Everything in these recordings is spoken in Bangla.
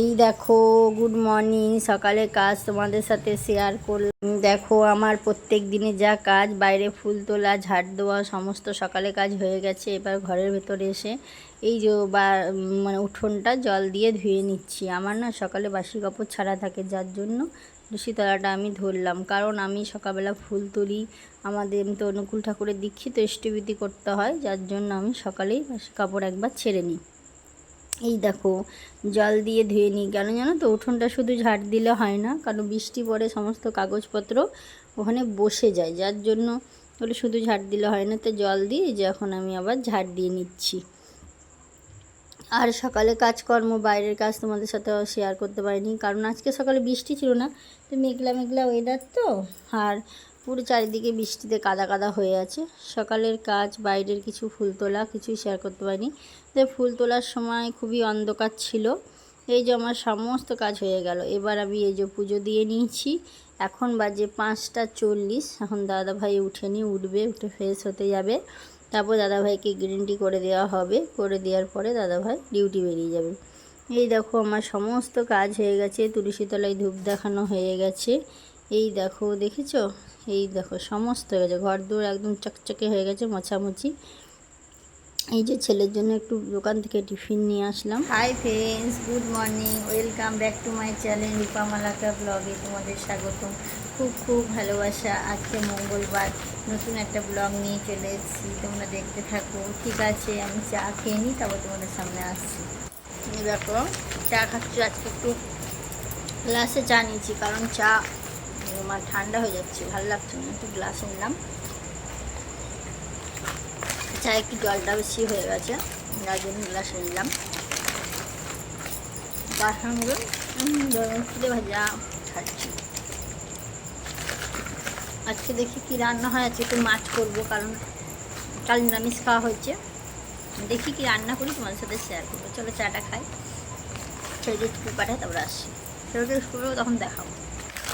এই দেখো, গুড মর্নিং। সকালে কাজ তোমাদের সাথে শেয়ার করলাম। দেখো আমার প্রত্যেক দিনে যা কাজ, বাইরে ফুল তোলা, ঝাড় দেওয়া, সমস্ত সকালে কাজ হয়ে গেছে। এবার ঘরের ভেতরে এসে এই যে মানে উঠোনটা জল দিয়ে ধুয়ে নিচ্ছি। আমার না সকালে বাসি কাপড় ছাড়া থাকে, যার জন্য তুলসীতলাটা আমি ধরলাম। কারণ আমি সকালবেলা ফুল তুলি, আমাদের তো অনুকূল ঠাকুরের দীক্ষিত, ইষ্টবিধি করতে হয়, যার জন্য আমি সকালেই বাসি কাপড় একবার ছেড়ে নিই। এই দেখো, জল দিয়ে ধুয়ে নিই। কেন জানো তো, উঠোনটা শুধু ঝাড় দিলে হয় না, কারণ বৃষ্টি পড়ে সমস্ত কাগজপত্র ওখানে বসে যায়, যার জন্য ওটা শুধু ঝাড় দিলে হয় না। তো জল দিয়ে যে এখন আমি আবার ঝাড় দিয়ে নিচ্ছি। আর সকালে কাজকর্ম, বাইরের কাজ তোমাদের সাথে শেয়ার করতে পারিনি, কারণ আজকে সকালে বৃষ্টি ছিল না, তো মেঘলা মেঘলা ওয়েদার তো, আর পুরো চারিদিকে বৃষ্টিতে কাদা কাদা হয়ে আছে। সকালের কাজ, বাইরের কিছু ফুল তোলা, কিছুই শেয়ার করতে পারিনি। তো ফুল তোলার সময় খুবই অন্ধকার ছিল। এই যে আমার সমস্ত কাজ হয়ে গেল। এবার আমি এই যে পুজো দিয়ে নিয়েছি। এখন বাজে 5টা 40। এখন দাদাভাই উঠেনি, উঠবে, উঠে ফ্রেশ হতে যাবে। তারপর দাদাভাইকে গ্রিন টি করে দেওয়া হবে। করে দেওয়ার পরে দাদাভাই ডিউটি বেরিয়ে যাবে। এই দেখো আমার সমস্ত কাজ হয়ে গেছে। তুলসীতলায় ধূপ দেখানো হয়ে গেছে। এই দেখো, দেখেছো? এই দেখো সমস্ত হয়ে গেছে, ঘর দৌড় একদম চকচকে হয়ে গেছে, মোছামুছি। এই যে ছেলের জন্য একটু দোকান থেকে টিফিন নিয়ে আসলাম। Hi friends, good morning, welcome back to my channel Rupa Malaka ব্লগে তোমাদের স্বাগতম। খুব খুব ভালোবাসা। আজকে মঙ্গলবার নতুন একটা ব্লগ নিয়ে চলে এসেছি, তোমরা দেখতে থাকো। ঠিক আছে, আমি চা খেয়ে নিই, তারপর তোমাদের সামনে আসছি। দেখো, চা খাচ্ছি। আজকে একটু গ্লাসে চা নিয়েছি, কারণ চা আমার ঠান্ডা হয়ে যাচ্ছে, ভালো লাগছে না, একটু গ্লাসে নিলাম। চা একটু জলটা বেশি হয়ে গেছে, যার জন্য গ্লাসে নিলাম। তার সঙ্গে চিড়ে ভাজা খাচ্ছি। আজকে দেখি কি রান্না হয়। আজকে একটু মাছ করবো, কারণ কাল নিরামিষ খাওয়া হয়েছে। দেখি কি রান্না করি, তোমাদের সাথে শেয়ার করবো। চলো চাটা খাই, ছেলেকে স্কুল পাঠাই, তারপরে আসছি। ছেলেকে স্কুল করবো, তখন দেখাবো।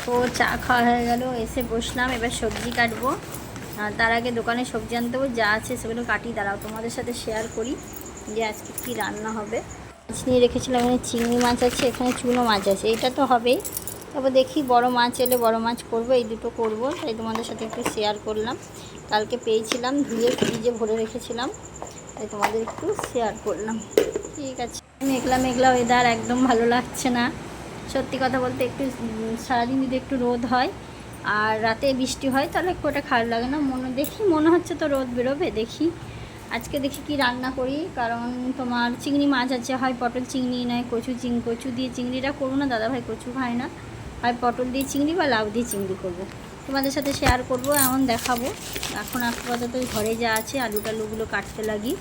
তো চা খাওয়া হয়ে গেল, এসে বসলাম। এবার সবজি কাটবো। তার আগে দোকানে সবজি আনতে হবে, যা আছে সেগুলো কাটি। দাঁড়াও তোমাদের সাথে শেয়ার করি যে আজকে কি রান্না হবে। মাছ নিয়ে রেখেছিলাম, এখানে চিংড়ি মাছ আছে, এখানে চুনো মাছ আছে, এইটা তো হবেই। তারপর দেখি বড় মাছ এলে বড় মাছ করব, এই দুটো করব, তাই তোমাদের সাথে একটু শেয়ার করলাম। কালকে পেয়েছিলাম, ধুয়ে ফ্রিজে ভরে রেখেছিলাম, তাই তোমাদের একটু শেয়ার করলাম। ঠিক আছে। মেঘলা মেঘলা ওয়েদার, একদম ভালো লাগছে না। সত্যি কথা বলতে, একটু সারাদিন যদি একটু রোদ হয় আর রাতে বৃষ্টি হয়, তাহলে খুব একটা খারাপ লাগে না। মনে হচ্ছে তো রোদ বেরোবে। দেখি আজকে দেখি কি রান্না করি, কারণ তোমার চিংড়ি মাছ আছে, হয় পটল চিংড়ি, নয় কচু দিয়ে চিংড়িটা করবো না, দাদাভাই কচু খায় না। হয় পটল দিয়ে চিংড়ি বা লাউ দিয়ে চিংড়ি করবো, তোমাদের সাথে শেয়ার করবো, এমন দেখাবো। এখন আপাতত ঘরে যা আছে আলু টালুগুলো কাটতে লাগি,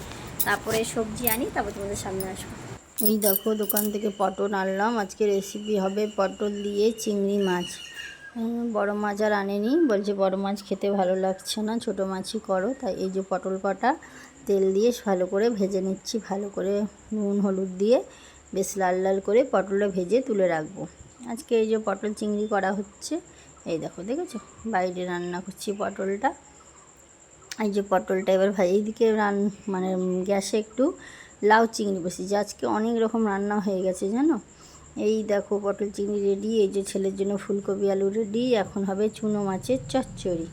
তারপরে সবজি আনি, তারপর তোমাদের সামনে আসবো। এই দেখো, দোকান থেকে পটল আনলাম। আজকে রেসিপি হবে পটল দিয়ে চিংড়ি মাছ। বড় মাছ আর আনেনি, বলছে বড় মাছ খেতে ভালো লাগছে না, ছোটো মাছই করো। তাই এই যে পটল কটা তেল দিয়ে ভালো করে ভেজে নিচ্ছি, ভালো করে নুন হলুদ দিয়ে বেশ লাল লাল করে পটলটা ভেজে তুলে রাখবো। আজকে এই যে পটল চিংড়ি করা হচ্ছে। এই দেখো, দেখেছো? বাইরে রান্না করছি পটলটা। এই যে পটলটা এবার এইদিকে মানে গ্যাসে একটু লাউ চিংড়ি বসিয়েছি। আজকে অনেক রকম রান্না হয়ে গেছে জানো। এই দেখো, পটল চিংড়ি রেডি। এই যে ছেলের জন্য ফুলকপি আলু রেডি। এখন হবে চুনো মাছের চচ্চড়ি,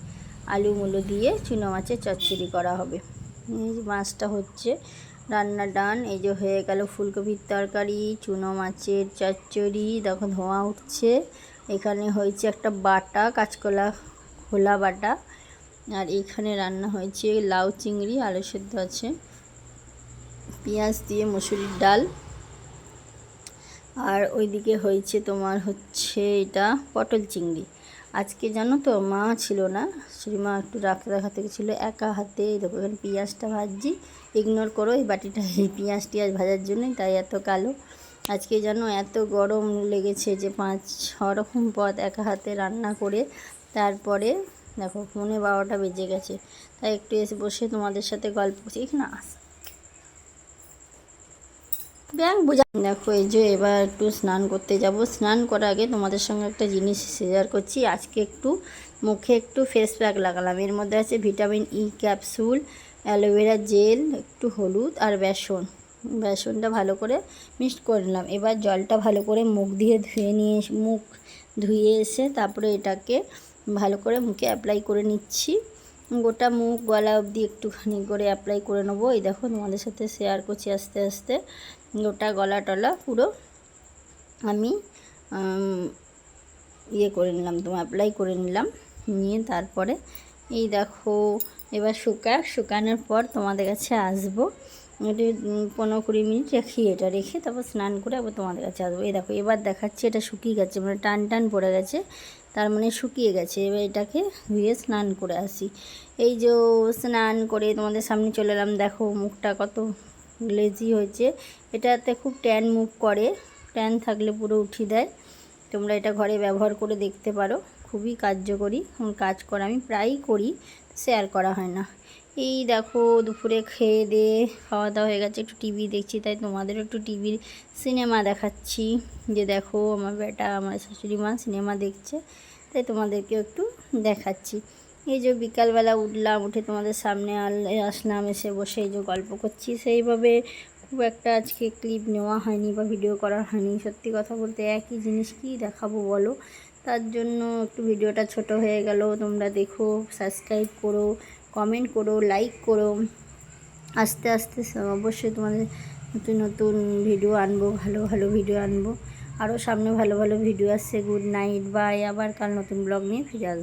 আলু মুলো দিয়ে চুনো মাছের চচ্চড়ি করা হবে। এই যে মাছটা হচ্ছে, রান্না ডান। এই যে হয়ে গেল ফুলকপির তরকারি, চুনো মাছের চচ্চড়ি। দেখো ধোঁয়া উঠছে। এখানে হয়েছে একটা বাটা কাঁচকলা খোলা বাটা, আর এখানে রান্না হয়েছে লাউ চিংড়ি, আলু সেদ্ধ আছে, পেঁয়াজ দিয়ে মুসুরির ডাল। আর ওইদিকে হয়েছে তোমার হচ্ছে এটা পটল চিংড়ি। আজকে জানো তো মা ছিল না, শ্রীমা একটু ডাক্তার দেখাতে গেছিলো একা হাতে। দেখো এখানে পেঁয়াজটা ভাজছি, ইগনোর করো এই বাটিটা, এই পেঁয়াজ টিয়াজ ভাজার জন্যই, তাই এত কালো। আজকে জানো এত গরম লেগেছে যে 5-6 রকম পদ একা হাতে রান্না করে, তারপরে দেখো 11:30 বেজে গেছে। তাই একটু এসে বসে তোমাদের সাথে গল্প করছি। এখানে ব্যাং বোঝা। দেখো এই যে এবার একটু স্নান করতে যাব। স্নান করার আগে তোমাদের সঙ্গে একটা জিনিস শেয়ার করছি। আজকে একটু মুখে একটু ফেস প্যাক লাগালাম। এর মধ্যে আছে vitamin E capsule, aloe vera gel, একটু হলুদ আর বেসন। বেসনটা ভালো করে মিক্সড করে নিলাম। এবার জলটা ভালো করে মুখ ধুয়ে এসে তারপরে এটাকে ভালো করে মুখে অ্যাপ্লাই করে নিচ্ছি। গোটা মুখ গলা অবধি একটুখানি করে অ্যাপ্লাই করে নেবো। এই দেখো তোমাদের সাথে শেয়ার করছি আস্তে আস্তে। গোটা গলা টলা পুরো আমি করে নিলাম, অ্যাপ্লাই করে নিলাম। নিয়ে তারপরে এই দেখো এবার শুকানোর পর তোমাদের কাছে আসবো। এটি 15-20 মিনিট রেখে তারপর স্নান করে আবার তোমাদের কাছে আসবো। এই দেখো এবার দেখাচ্ছি, এটা শুকিয়ে গেছে, মানে টান টান পড়ে গেছে, তার মানে শুকিয়ে গেছে। এবার এটাকে ধুয়ে স্নান করে আসি। এই যে স্নান করে তোমাদের সামনে চলে এলাম। দেখো মুখটা কত গ্লেজি হয়েছে। এটাতে খুব ট্যান মুখ করে, ট্যান থাকলে পুরো উঠিয়ে দেয়। তোমরা এটা ঘরে ব্যবহার করে দেখতে পারো, খুবই কার্যকরী কাজ করা। আমি প্রায়ই করি, শেয়ার করা হয় না। এই দেখো দুপুরে খেয়ে দিয়ে খাওয়া দাওয়া হয়ে গেছে, একটু টিভি দেখছি, তাই তোমাদেরও একটু টিভির সিনেমা দেখাচ্ছি। যে দেখো আমার বেটা, আমার শাশুড়ি মা সিনেমা দেখছে, তাই তোমাদেরকেও একটু দেখাচ্ছি। এই যে বিকালবেলা উঠলাম, উঠে তোমাদের সামনে আসলাম, এসে বসে এই যে গল্প করছি। সেইভাবে খুব একটা আজকে ক্লিপ নেওয়া হয়নি বা ভিডিও করা হয়নি। সত্যি কথা বলতে একই জিনিস কি দেখাবো বলো, তার জন্য একটু ভিডিওটা ছোট হয়ে গেল। তোমরা দেখো, সাবস্ক্রাইব করো, কমেন্ট করো, লাইক করো। আস্তে আস্তে অবশ্যই তোমাদের নতুন নতুন ভিডিও আনবো, ভালো ভালো ভিডিও আনবো। আরও সামনে ভালো ভালো ভিডিও আসছে। Good night, bye. আবার কাল নতুন ব্লগ নিয়ে ফিরে আসবো।